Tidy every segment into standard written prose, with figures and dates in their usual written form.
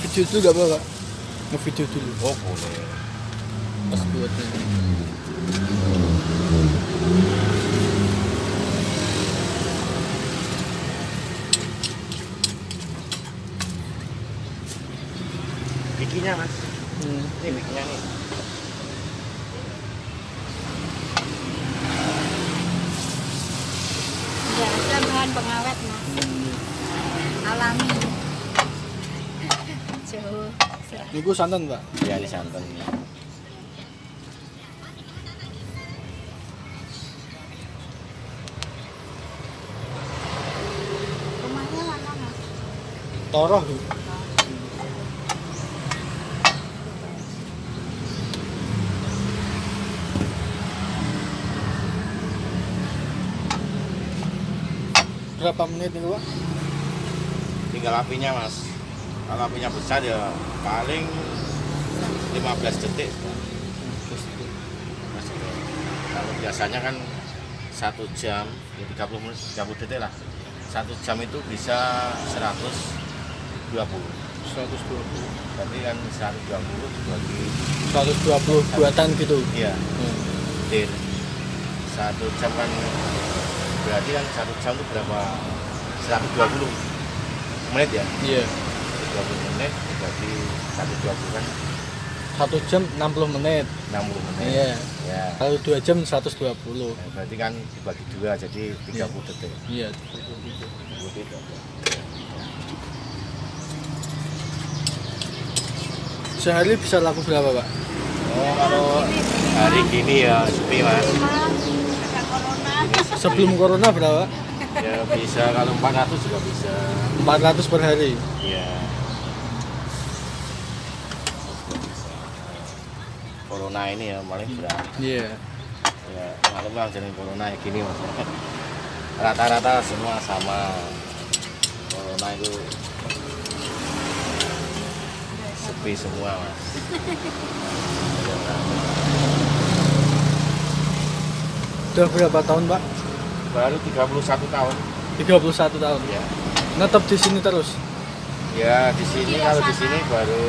Ngevideo dulu gak apa-apa? Ngevideo dulu. Oh boleh. Pas buatnya. Bikinnya mas. Ini bikinnya nih. Ya, ada bahan pengawet mas. Alami. Jauh. Niku santan, Pak. Ya ini santan. Rumahnya mana mas? Toroh. Berapa menit nih, Pak? Tinggal apinya mas. Kalau apinya besar ya paling 15 detik. Mas, kalau biasanya kan 1 jam ya 30 menit 30 detik lah. 1 jam itu bisa 120. 120. Berarti kan 120 dibagi 120 buatan gitu. iya. Dir 1 jam kan berarti kan 1 jam itu berapa? 120 menit ya? Iya. 20 menit dibagi 120 kan 1 jam 60 menit. 60 menit. Iya. Ya. Kalau 2 jam 120. Nah, berarti kan dibagi 2 jadi 30 detik. Iya. 30 detik. Sehari bisa laku berapa, Pak? Oh, kalau hari gini ya sepi mas. Ada corona. Sebelum corona berapa? Ya bisa kalau 400 juga bisa. 400 per hari. Iya. Corona ini ya paling berat. Iya. Ya maklum lah jenis corona ya gini mas. Rata-rata semua sama. Corona itu sepi semua mas. Udah berapa tahun, Pak? Baru 31 tahun. 31 tahun. Ya. Netep di sini terus. Ya di sini kalau di sini baru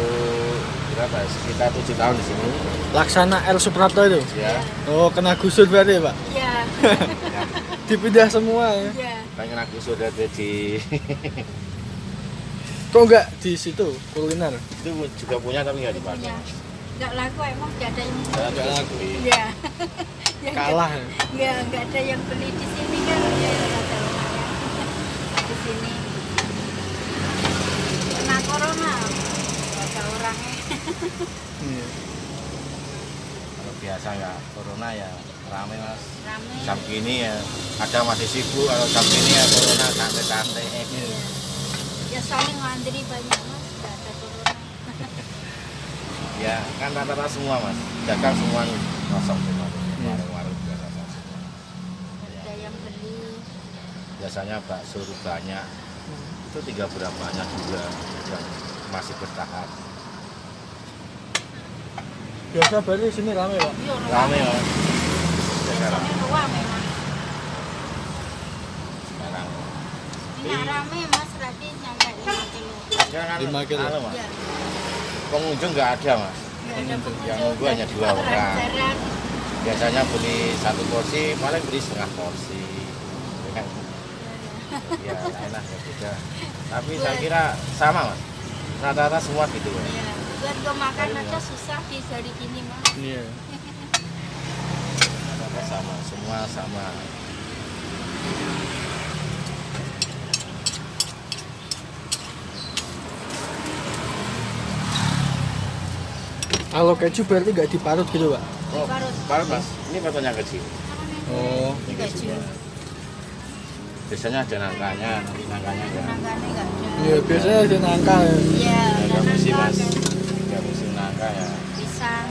berapa? Ya? Sekitar 7 tahun di sini. Laksana El Suprapto itu. Ya. Oh, kena gusur berarti, Pak. Iya. Dipindah semua ya. Iya. Pengen aku sudah ada di Kok enggak di situ kuliner? itu juga punya tapi nggak dipakai. Punya. Nggak laku emang nggak ada yang Saya Nggak juga laku. beli. Iya. Yang Kalah ya. Iya, nggak ada yang beli di sini kan ya ada lumayan. Di sini kena corona, nggak ada orangnya. Iya. Kalau biasa ya corona ya rame mas. Rame. Jam gini ya ada masih sibuk, kalau jam gini ya corona santai-santai. Iya. Ya soalnya ngantri banyak mas, nggak ada corona. Ya kan rata-rata semua mas, dagang semua kosong semua. Warung-warung juga kosong semua. Nggak ada yang beli. Biasanya bakso itu banyak, itu 3 berapanya juga yang masih bertahan. Biasa berarti sini rame, Pak. Iya, Rame mas. Sekarang. Biasanya rame mas. Sekarang. Ini nggak rame mas, berarti nyampe 5 kilo. Sekarang kan 5 kilo. anu, mas. Iya. Pengunjung nggak ada mas. Nggak ada pengunjung. Yang nunggu hanya 2 orang. Jarang. Biasanya beli 1 porsi, paling beli setengah porsi. Ya kan? Ya enak ya beda. Tapi saya kira sama mas. Rata-rata semua gitu ya. Iya. Buat gue makan aja susah di hari gini mas. Iya. Rata-rata sama, semua sama. Kalau keju berarti nggak diparut gitu, Pak? Oh, Parut. parut mas. Ini potongnya kecil. Oh. Ini Keju. kecilnya. Biasanya ada nangkanya, nanti nangkanya ya. Nangkanya nggak ada. Iya, biasanya ada nangka ya. Iya, Ada ada musim nangka, mas. ada Ada musim nangka ya. pisang.